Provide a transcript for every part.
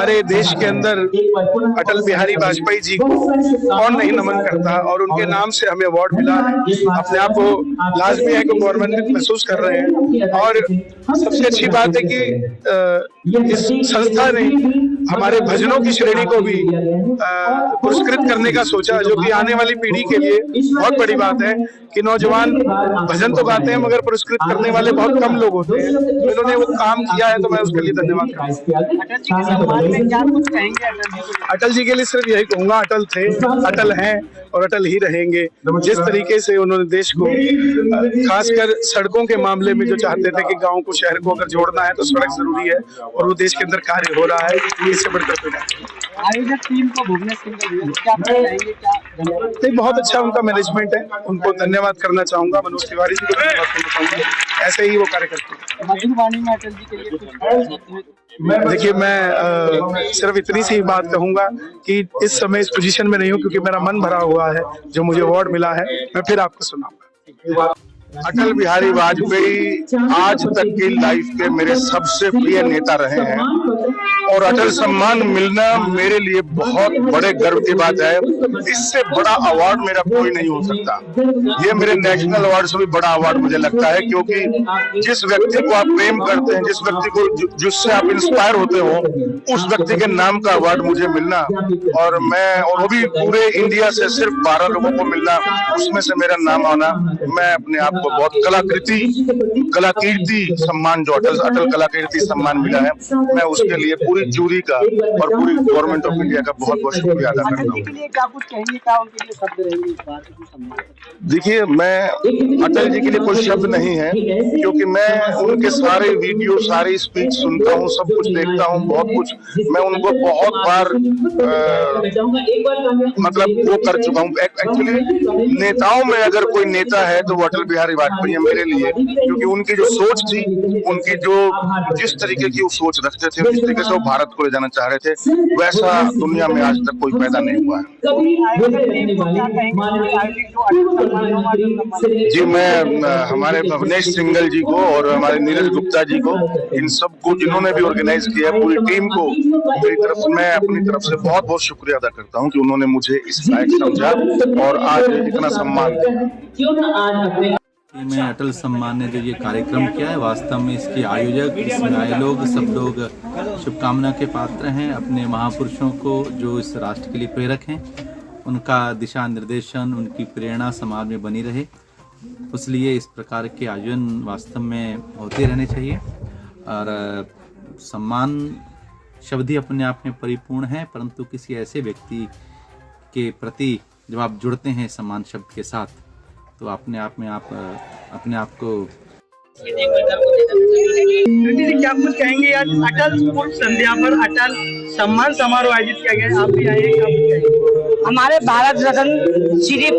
हमारे देश के अंदर अटल बिहारी वाजपेयी जी को कौन नहीं नमन करता, और उनके नाम से हमें अवार्ड मिला है। अपने आप को लाजमी है कि गवर्नमेंट महसूस कर रहे हैं। और सबसे अच्छी बात है कि इस संस्था ने हमारे भजनों की श्रेणी को भी पुरस्कृत करने का सोचा, जो कि आने वाली पीढ़ी के लिए बहुत बड़ी बात है कि नौजवान भजन तो गाते हैं मगर पुरस्कृत करने वाले बहुत कम लोग होते हैं। तो इन्होंने वो काम किया है, तो मैं उसके लिए धन्यवाद करता हूँ। अटल जी के लिए सिर्फ यही कहूंगा, अटल थे, अटल हैं और अटल ही रहेंगे। जिस तरीके से उन्होंने देश को खासकर सड़कों के मामले में जो चाहते थे कि गाँव को शहर को अगर जोड़ना है तो सड़क जरूरी है, और वो देश के अंदर कार्य हो रहा है। इससे बढ़कर कोई आयोजक टीम को बहुत अच्छा उनका मैनेजमेंट है, उनको धन्यवाद करना चाहूंगा। मनोज तिवारी जी को धन्यवाद करना चाहूंगा, ऐसे ही वो कार्य करते हैं। मधुरवाणी में अटल जी के लिए देखिए, मैं सिर्फ इतनी सी बात कहूंगा कि इस समय इस पोजीशन में नहीं हूं क्योंकि मेरा मन भरा हुआ है जो मुझे अवार्ड मिला है। मैं फिर आपको सुनाऊंगा। अटल बिहारी वाजपेयी आज तक की लाइफ के मेरे सबसे प्रिय नेता रहे हैं, और अटल सम्मान मिलना मेरे लिए बहुत बड़े गर्व की बात है। इससे बड़ा अवार्ड मेरा कोई नहीं हो सकता। ये मेरे नेशनल अवार्ड से भी बड़ा अवार्ड मुझे लगता है, क्योंकि जिस व्यक्ति को आप प्रेम करते हैं, जिस व्यक्ति को जिससे आप इंस्पायर होते हो, उस व्यक्ति के नाम का अवार्ड मुझे मिलना, और वो भी पूरे इंडिया से सिर्फ 12 लोगों को मिलना, उसमें से मेरा नाम आना, मैं अपने आप को बहुत कलाकीर्ति सम्मान जो अटल कलाकीर्ति सम्मान मिला है, मैं उसके लिए पूरी जूरी का और पूरी गवर्नमेंट ऑफ इंडिया का बहुत बहुत शुक्रिया अदा करता हूँ। देखिए, मैं अटल जी के लिए कोई शब्द नहीं है, क्योंकि मैं उनके सारे वीडियो, सारी स्पीच सुनता हूँ, सब कुछ देखता हूँ, बहुत कुछ मैं उनको बहुत बार मतलब वो कर चुका हूँ। एक्चुअली नेताओं में अगर कोई नेता है तो वो अटल बिहारी वाजपेयी है मेरे लिए, क्योंकि उनकी जो सोच थी, उनकी जो जिस तरीके की वो सोच रखते थे, जिस तरीके से वो भारत को ले जाना चाह रहे थे, वैसा दुनिया में आज तक कोई पैदा नहीं हुआ है। जी, मैं हमारे भवनेश सिंगल जी को और हमारे नीरज गुप्ता जी को, इन सबको जिन्होंने भी ऑर्गेनाइज किया, पूरी टीम को मेरी तरफ से, मैं अपनी तरफ से बहुत बहुत शुक्रिया अदा करता हूँ कि उन्होंने मुझे इस लायक समझा और आज इतना सम्मान दिया। में अटल सम्मान ने जो ये कार्यक्रम किया है, वास्तव में इसके आयोजक, इसमें आए लोग, सब लोग शुभकामना के पात्र हैं। अपने महापुरुषों को जो इस राष्ट्र के लिए प्रेरक हैं, उनका दिशा निर्देशन, उनकी प्रेरणा समाज में बनी रहे, इसलिए इस प्रकार के आयोजन वास्तव में होते रहने चाहिए। और सम्मान शब्द ही अपने आप में परिपूर्ण है, परंतु किसी ऐसे व्यक्ति के प्रति जब आप जुड़ते हैं सम्मान शब्द के साथ, तो अपने आप में आप अपने आप को क्या कुछ कहेंगे? यार, अटल स्पूर्ति संध्या पर अटल सम्मान समारोह आयोजित किया गया, आप भी आए? हमारे भारत रत्न श्री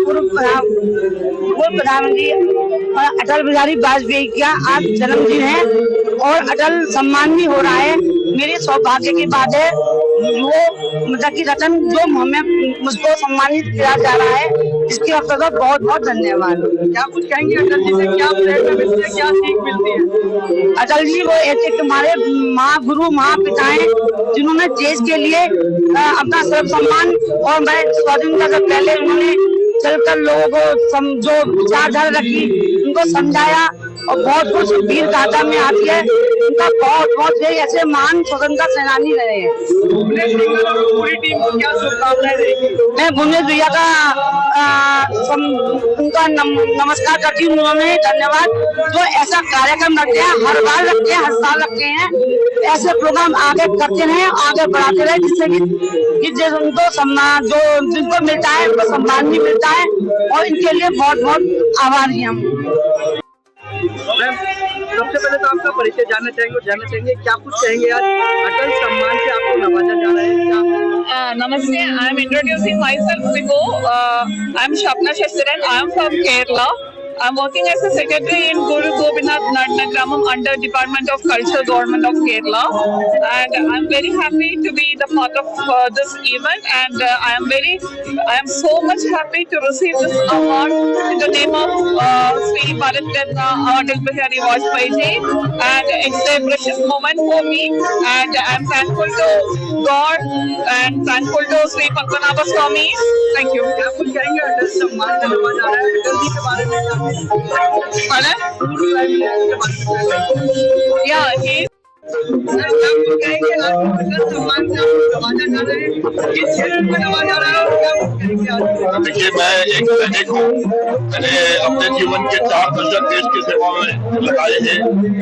पूर्व प्रधानमंत्री अटल बिहारी वाजपेयी का आज जन्मदिन है और अटल सम्मान भी हो रहा है। मेरे सौभाग्य की बात है, वो मतलब की रतन जो मुझको सम्मानित किया जा रहा है, इसके अवसर पर बहुत बहुत धन्यवाद। क्या कुछ कहेंगे अटल जी से? क्या प्रेरणा मिलती है, क्या सीख मिलती है? अटल जी वो ऐसे तुम्हारे महागुरु महापिता हैं, जिन्होंने देश के लिए अपना सर्व सम्मान, और मैं स्वाधीनता से पहले उन्होंने चलकर लोगों को जो विचारधारा रखी, उनको समझाया, और बहुत कुछ वीर गाथा में आती है उनका बहुत बहुत ऐसे महान स्वतंत्रता सेनानी रहे हैं। पूरी टीम को क्या शुभकामनाएं देंगे? मैं भुवनेश भैया का उनका नमस्कार करती हूँ, उन्होंने धन्यवाद जो ऐसा कार्यक्रम रखते हैं, हर बार रखते हैं, हर साल रखते हैं, ऐसे प्रोग्राम आगे करते रहे, आगे बढ़ाते रहे, जिससे कि उनको सम्मान जो जिनको मिलता है उनको सम्मान भी मिलता है, और इनके लिए बहुत बहुत आभारी हम। सबसे पहले तो आपका परिचय जानना चाहेंगे क्या कुछ कहेंगे? आज अटल सम्मान से आपको नवाजा जा रहा है। नमस्ते, I am introducing my self before. I am Shapna Shasiran, I am from Kerala. I'm working as a secretary in Guru Gobinath Nagramam under Department of Culture, Government of Kerala, and I'm very happy to be the part of this event, and I am so much happy to receive this award in the name of Sri Bharat Ratna Atal Bihari Vajpayee ji, and it's a precious moment for me, and I'm thankful to God and thankful to Sri Padmanabha Swami. Thank you. क्या कुछ कहेंगे अटल सम्मान का नवाजा रहा है अटल जी के बारे में Pardon? Yeah, he क्या कुछ कहेंगे अटल सम्मान से आपको नवाजा जा रहा है किस क्षेत्र में नवाजा रहा है और क्या कुछ कहेंगे आज देखिए, मैं एक सैनिक हूँ। मैंने अपने जीवन के 4 दशक देश की सेवा में लगाए हैं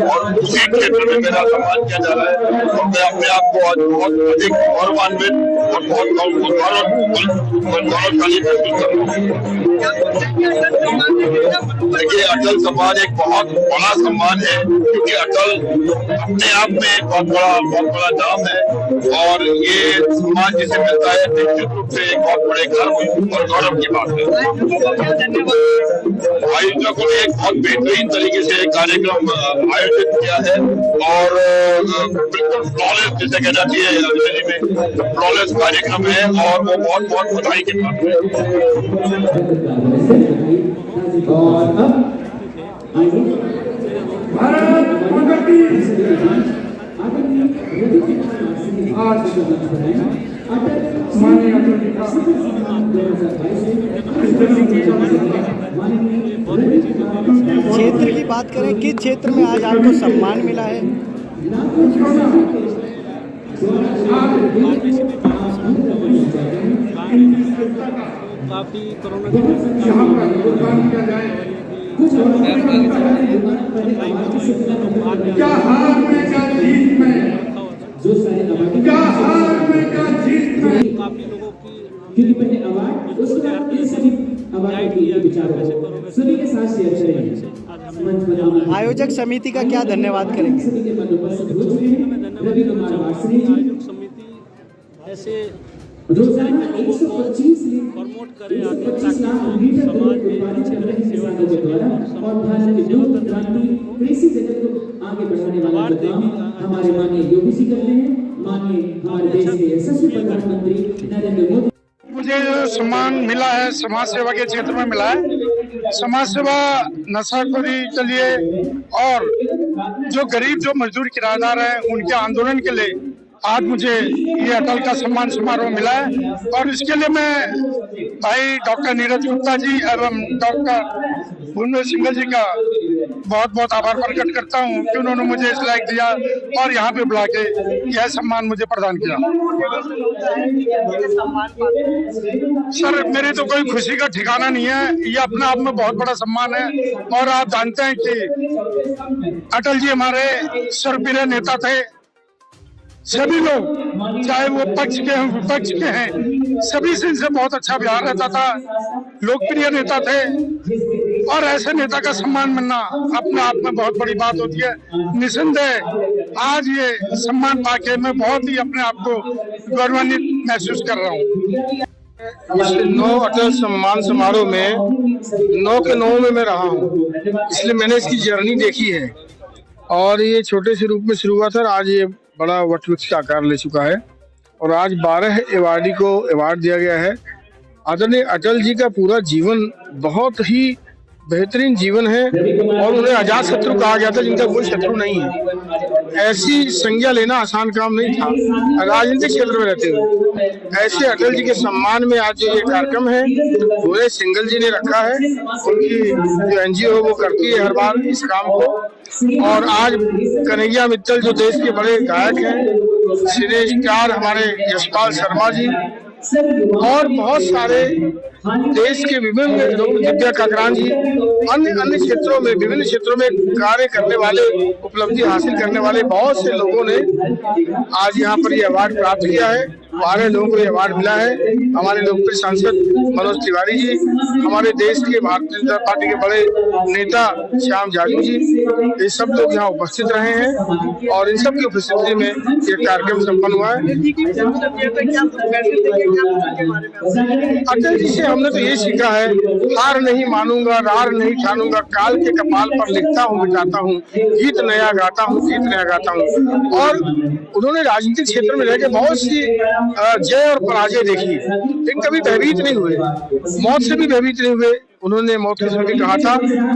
और उसी क्षेत्र में मेरा सम्मान किया जा रहा है, और मैं अपने आप को आज बहुत अधिक गौरवान्वित और बहुत गौरवशाली महसूस कर रहा हूँ। क्या कुछ कहेंगे अटल सम्मान से कितना देखिए, अटल सम्मान एक बहुत बड़ा सम्मान है, क्योंकि अटल अपने आप में एक बहुत बड़ा नाम है, और ये सम्मान जिसे मिलता है निश्चित रूप से एक बहुत बड़े गर्व और गौरव की बात है। आयोजकों ने एक बहुत बेहतरीन तरीके से कार्यक्रम आयोजित किया है, और बिल्कुल फ्लॉलेस जिसे कहना चाहिए अंग्रेजी में फ्लॉलेस कार्यक्रम है, और वो बहुत बधाई की बात है। क्षेत्र की बात करें, किस क्षेत्र में आज आपको सम्मान मिला है? काफी कोरोना की काफी लोगों की आयोजक समिति का क्या धन्यवाद करेंगे? आयोजक समिति ऐसे प्रमोट करे आगे, ताकि समाज में अच्छे तरह की सेवा कर सके अवार्ड देगी हमारे माननीय योगी जी करते हैं, माननीय हमारे देश के यशस्वी प्रधानमंत्री नरेंद्र मोदी। मुझे जो सम्मान मिला है समाज सेवा के क्षेत्र में मिला है। समाज सेवा नशाखोरी के लिए और जो गरीब जो मजदूर किराएदार हैं उनके आंदोलन के लिए आज मुझे ये अटल का सम्मान समारोह मिला है, और इसके लिए मैं भाई डॉक्टर नीरज गुप्ता जी एवं डॉक्टर भुवनेश्वर सिंघल जी का बहुत आभार प्रकट करता हूँ कि उन्होंने मुझे इस लायक दिया और यहाँ पे बुला के यह सम्मान मुझे प्रदान किया। सर, मेरी तो कोई खुशी का ठिकाना नहीं है, ये अपने आप में बहुत बड़ा सम्मान है। और आप जानते हैं कि अटल जी हमारे सर्वप्रिय नेता थे। सभी लोग, चाहे वो पक्ष के हैं विपक्ष के हैं, सभी से इनसे बहुत अच्छा व्यवहार रहता था, लोकप्रिय नेता थे, और ऐसे नेता का सम्मान मिलना अपने आप में बहुत बड़ी बात होती है। निसंदेह आज ये सम्मान पाके मैं बहुत ही अपने आप को गौरवान्वित महसूस कर रहा हूँ। इस 9 अटल सम्मान समारोह में 9 के 9 में मैं रहा हूँ, इसलिए मैंने इसकी जर्नी देखी है। और ये छोटे से रूप में शुरू हुआ था, आज ये बड़ा वटवृक्ष का आकार ले चुका है, और आज 12 अवार्डी को अवार्ड दिया गया है। आदरणीय अटल जी का पूरा जीवन बहुत ही बेहतरीन जीवन है, और उन्हें अजात शत्रु कहा गया था, जिनका कोई शत्रु नहीं है। ऐसी संज्ञा लेना आसान काम नहीं था राजनीतिक क्षेत्र में रहते हुए। ऐसे अटल जी के सम्मान में आज जो ये कार्यक्रम है भुवनेश्वर सिंघल जी ने रखा है, उनकी जो NGO है वो करती है हर बार इस काम को। और आज कन्हैया मित्तल जो देश के बड़े गायक हैं, सिनेस्टार हमारे यशपाल शर्मा जी, और बहुत सारे देश के विभिन्न लोग, दिव्या काकरान जी, अन्य क्षेत्रों में, विभिन्न क्षेत्रों में कार्य करने वाले, उपलब्धि हासिल करने वाले बहुत से लोगों ने आज यहाँ पर ये अवार्ड प्राप्त किया है। 12 लोगों को ये अवार्ड मिला है। हमारे लोकप्रिय सांसद मनोज तिवारी जी, हमारे देश के भारतीय जनता पार्टी के बड़े नेता श्याम जाजू जी, ये सब लोग यहाँ उपस्थित रहे हैं और इन सब की उपस्थिति में ये कार्यक्रम संपन्न हुआ है। अटल जी से हमने तो ये सीखा है, हार नहीं मानूंगा, रार नहीं ठानूंगा, काल के कपाल पर लिखता हूँ मिटाता हूँ, गीत नया गाता हूँ, गीत नया गाता हूँ। और उन्होंने राजनीतिक क्षेत्र में रहकर बहुत सी जय और पराजय देखी, लेकिन कभी भयभीत नहीं हुए, मौत से भी भयभीत नहीं हुए। उन्होंने मौत के समय भी कहा था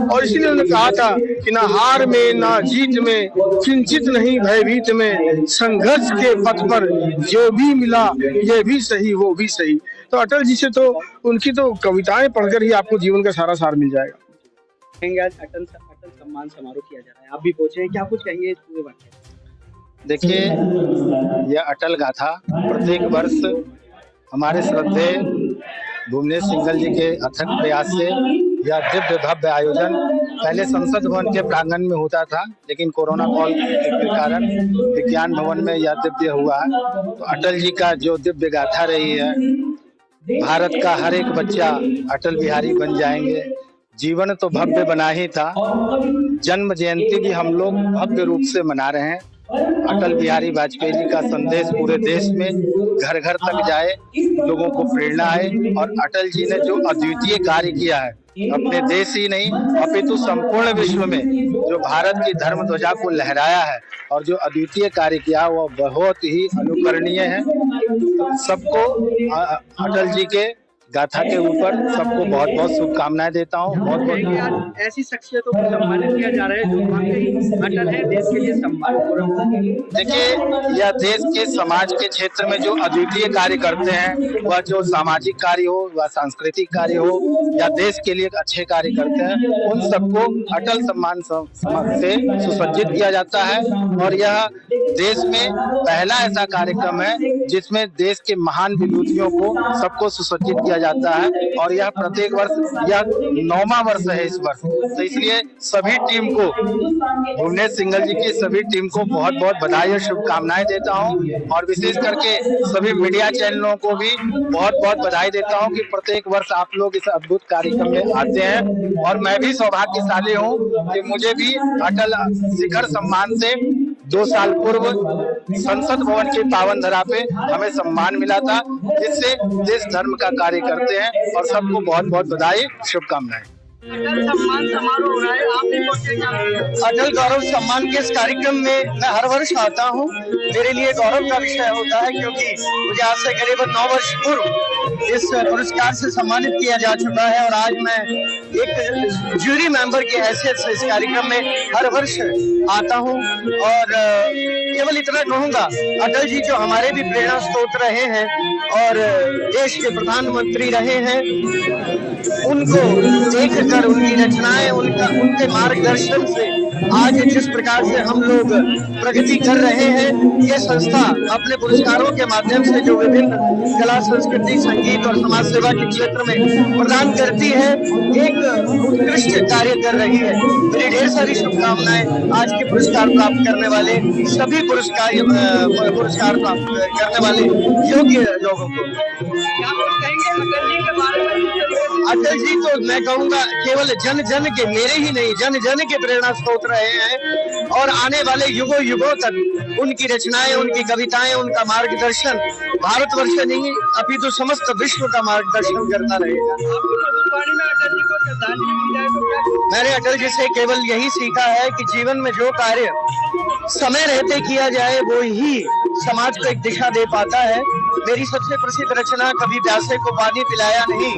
और इसीलिए उन्होंने कहा था कि ना हार में ना जीत में, किंचित नहीं भयभीत में, संघर्ष के पथ पर जो भी मिला ये भी सही वो भी सही। तो अटल जी से तो उनकी तो कविताएं पढ़कर ही आपको जीवन का सारा सार मिल जाएगा। आज अटल सम्मान समारोह किया जा रहा है, आप भी पहुंचे हैं, क्या कुछ कहेंगे इस पूरे वाक्य? देखिए, यह अटल गाथा प्रत्येक वर्ष हमारे श्रद्धेय भुवनेश सिंघल जी के अथक प्रयास से यह दिव्य भव्य आयोजन पहले संसद भवन के प्रांगण में होता था, लेकिन कोरोना काल के कारण विज्ञान भवन में यह दिव्य हुआ। तो अटल जी का जो दिव्य गाथा रही है, भारत का हर एक बच्चा अटल बिहारी बन जाएंगे, जीवन तो भव्य बना ही था, जन्म जयंती भी हम लोग भव्य रूप से मना रहे हैं। अटल बिहारी वाजपेयी जी का संदेश पूरे देश में घर घर तक जाए, लोगों को प्रेरणा आए और अटल जी ने जो अद्वितीय कार्य किया है अपने देश ही नहीं अपितु संपूर्ण विश्व में, जो भारत की धर्म ध्वजा को लहराया है और जो अद्वितीय कार्य किया वह बहुत ही अनुकरणीय है। सबको अटल जी के गाथा के ऊपर सबको बहुत बहुत शुभकामनाएं देता हूँ। बहुत बहुत ऐसी शख्सियतों को सम्मानित किया जा रहा है जो वाकई अटल है, देश के लिए सम्मान। देखिए, यह देश के समाज के क्षेत्र में जो अद्वितीय कार्य करते हैं, वह जो सामाजिक कार्य हो, वह सांस्कृतिक कार्य हो या देश के लिए अच्छे कार्य करते हैं, उन सबको अटल सम्मान से सुसज्जित किया जाता है। और यह देश में पहला ऐसा कार्यक्रम है जिसमें देश के महान विभूतियों को सबको सुसज्जित किया जाता है और यह प्रत्येक वर्ष यह 9वां वर्ष है इस वर्ष। तो इसलिए सभी टीम को, भुवनेश सिंघल जी की सभी टीम को बहुत बहुत बधाई और शुभकामनाएं देता हूं और विशेष करके सभी मीडिया चैनलों को भी बहुत बहुत बधाई देता हूं कि प्रत्येक वर्ष आप लोग इस अद्भुत कार्यक्रम में आते हैं। और मैं भी सौभाग्यशाली हूं कि मुझे भी अटल शिखर सम्मान से 2 साल पूर्व संसद भवन की पावन धरा पे हमें सम्मान मिला था, जिससे देश धर्म का कार्य करते हैं और सबको बहुत बहुत बधाई शुभकामनाएं। अटल सम्मान समारोह हो रहा है, आप भी पहुंचे? अटल गौरव सम्मान के इस कार्यक्रम में मैं हर वर्ष आता हूं। मेरे लिए गौरव का विषय होता है क्योंकि मुझे आज से करीबन 9 वर्ष पूर्व इस पुरस्कार से सम्मानित किया जा चुका है और आज मैं एक जूरी मेंबर की हैसियत से इस कार्यक्रम में हर वर्ष आता हूं। और केवल इतना कहूंगा, अटल जी जो हमारे भी प्रेरणा स्रोत रहे हैं और देश के प्रधानमंत्री रहे हैं, उनको देखकर उनकी रचनाएं, उनके मार्गदर्शन से आज जिस प्रकार से हम लोग प्रगति कर रहे हैं, ये संस्था अपने पुरस्कारों के माध्यम से जो विभिन्न कला, संस्कृति, संगीत और समाज सेवा के क्षेत्र में प्रदान करती है, एक उत्कृष्ट कार्य कर रही है। मेरी ढेर सारी शुभकामनाएं आज के पुरस्कार प्राप्त करने वाले सभी पुरस्कार प्राप्त करने वाले योग्य लोगों को। क्या कुछ कहेंगे अटल जी के बारे में? अटल जी तो मैं कहूँगा केवल जन जन के, मेरे ही नहीं जन जन के प्रेरणा स्रोत रहे हैं और आने वाले युगों युगों तक उनकी रचनाएं, उनकी कविताएं, उनका मार्गदर्शन भारतवर्ष नहीं अपितु समस्त विश्व का मार्गदर्शन करता रहेगा। अटल जी को श्रद्धांजलि दी जाए तो क्या? मैंने अटल जी से केवल यही सीखा है कि जीवन में जो कार्य समय रहते किया जाए वो ही समाज को एक दिशा दे पाता है। मेरी सबसे प्रसिद्ध रचना कभी प्यासे को पानी पिलाया नहीं,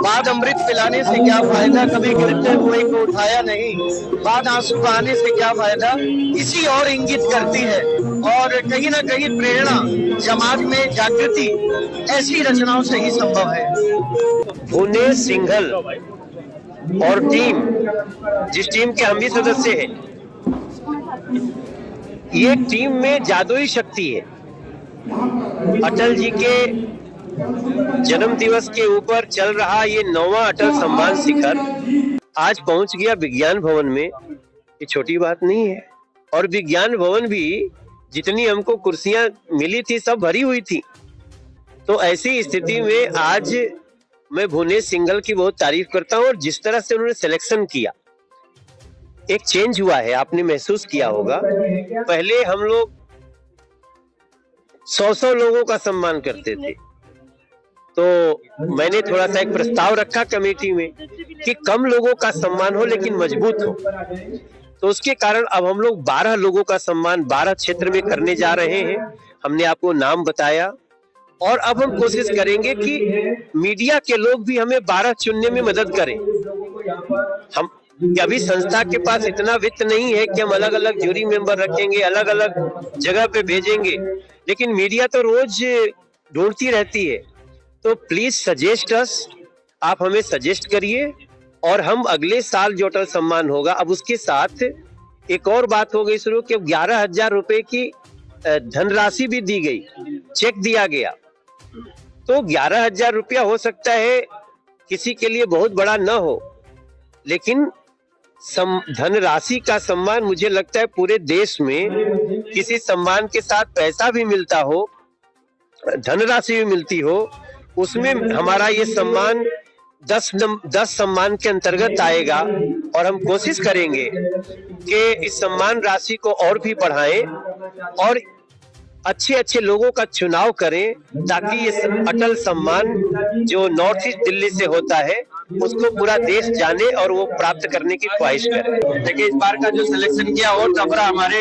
बाद अमृत पिलाने से क्या फायदा, कभी गिरते हुए को उठाया नहीं, बाद आंसू बहाने से क्या फायदा, इसी और इंगित करती है। और कहीं ना कहीं प्रेरणा, समाज में जागृति ऐसी रचनाओं से ही संभव है। भुवनेश सिंघल और टीम, जिस टीम के हम भी सदस्य हैं, ये टीम में जादुई शक्ति है। अटल जी के जन्म दिवस के ऊपर चल रहा ये 9वां अटल सम्मान शिखर आज पहुंच गया विज्ञान भवन में। ये छोटी बात नहीं है। और विज्ञान भवन भी जितनी हमको कुर्सियां मिली थी सब भरी हुई थी। तो ऐसी स्थिति में आज मैं भुवनेश सिंघल की बहुत तारीफ करता हूं, और जिस तरह से उन्होंने सिलेक्शन किया, एक चेंज हुआ है, आपने महसूस किया होगा। पहले हम लोग 100 लोगों का सम्मान करते थे, तो मैंने थोड़ा सा एक प्रस्ताव रखा कमेटी में कि कम लोगों का सम्मान हो लेकिन मजबूत हो। तो उसके कारण अब हम लोग 12 लोगों का सम्मान 12 क्षेत्र में करने जा रहे हैं। हमने आपको नाम बताया, और अब हम कोशिश करेंगे कि मीडिया के लोग भी हमें 12 चुनने में मदद करें। हम अभी संस्था के पास इतना वित्त नहीं है कि हम अलग अलग जूरी मेंबर रखेंगे, अलग अलग जगह पे भेजेंगे, लेकिन मीडिया तो रोज ढूंढती रहती है। तो प्लीज सजेस्ट अस, आप हमें सजेस्ट करिए, और हम अगले साल जो अटल सम्मान होगा, अब उसके साथ एक और बात हो गई शुरू कि 11,000 रुपए की धनराशि भी दी गई, चेक दिया गया। तो 11,000 रुपया हो सकता है किसी के लिए बहुत बड़ा न हो, लेकिन धनराशि का सम्मान, मुझे लगता है पूरे देश में किसी सम्मान के साथ पैसा भी मिलता हो, धनराशि भी मिलती हो, उसमें हमारा ये सम्मान 10 सम्मान के अंतर्गत आएगा। और हम कोशिश करेंगे कि इस सम्मान राशि को और भी बढ़ाएं और अच्छे अच्छे लोगों का चुनाव करें, ताकि ये अटल सम्मान जो नॉर्थ ईस्ट दिल्ली से होता है उसको पूरा देश जाने और वो प्राप्त करने की ख्वाहिश करे। देखिए, इस बार का जो सिलेक्शन किया और तबरा हमारे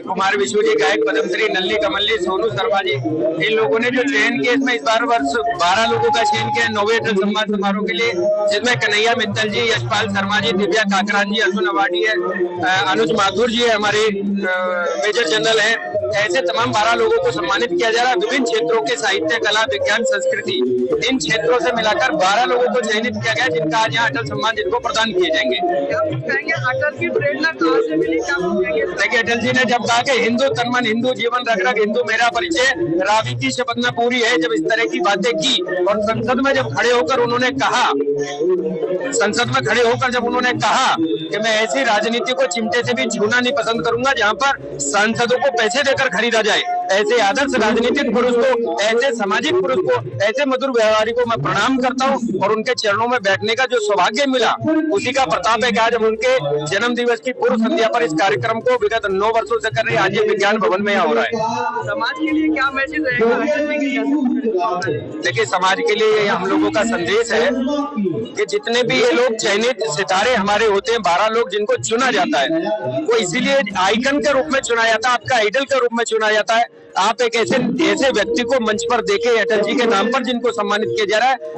कुमार विशु जी, गायक पद्मश्री नल्ली कमल्ली, सोनू शर्मा जी, इन लोगों ने जो चयन किया, इसमें इस बार वर्ष 12 लोगों का चयन किया 9वें अटल सम्मान समारोह के लिए, जिसमें कन्हैया मित्तल जी, यशपाल शर्मा जी, दिव्या काकरा जी, अर्जुन अवार्डी है, अनुज माथुर जी है, हमारे मेजर जनरल है। ऐसे तमाम 12 लोगों को सम्मानित किया जा रहा है। विभिन्न क्षेत्रों के साहित्य, कला, विज्ञान, संस्कृति, इन क्षेत्रों से मिलाकर 12 लोगों को चयनित किया गया, जिनका आज यहाँ अटल सम्मान जिनको प्रदान किए जाएंगे। अटल की प्रेरणा कहाँ से मिली, क्या कहेंगे? देखिए, अटल जी ने जब कहा कि हिंदू तन मन, हिंदू जीवन रग रग, हिंदू मेरा परिचय, रावी की शपथ में पूरी है, जब इस तरह की बातें की और संसद में जब खड़े होकर उन्होंने कहा, जब उन्होंने कहा कि मैं ऐसी राजनीति को चिमटे से भी छूना नहीं पसंद करूंगा जहां पर सांसदों को पैसे देकर खरीदा जाए, ऐसे आदर्श राजनीतिक पुरुष को, ऐसे सामाजिक पुरुष को, ऐसे मधुर व्यवहारी को मैं प्रणाम करता हूं। और उनके चरणों में बैठने का जो सौभाग्य मिला, उसी का प्रताप है कि आज हम उनके जन्म दिवस की पूर्व संध्या पर इस कार्यक्रम को विगत 9 वर्षों से कर रहे हैं। आज ये विज्ञान भवन में यहाँ हो रहा है। समाज के लिए क्या मैसेज रहेगा? देखिए, समाज के लिए हम लोगों का संदेश है कि जितने भी ये लोग चयनित सितारे हमारे होते हैं, 12 लोग जिनको चुना जाता है, वो इसीलिए आइकन के रूप में चुना जाता है, आपका आइडल के रूप में चुना जाता है। आप एक ऐसे व्यक्ति को मंच पर देखे, अटल जी के नाम पर जिनको सम्मानित किया जा रहा है,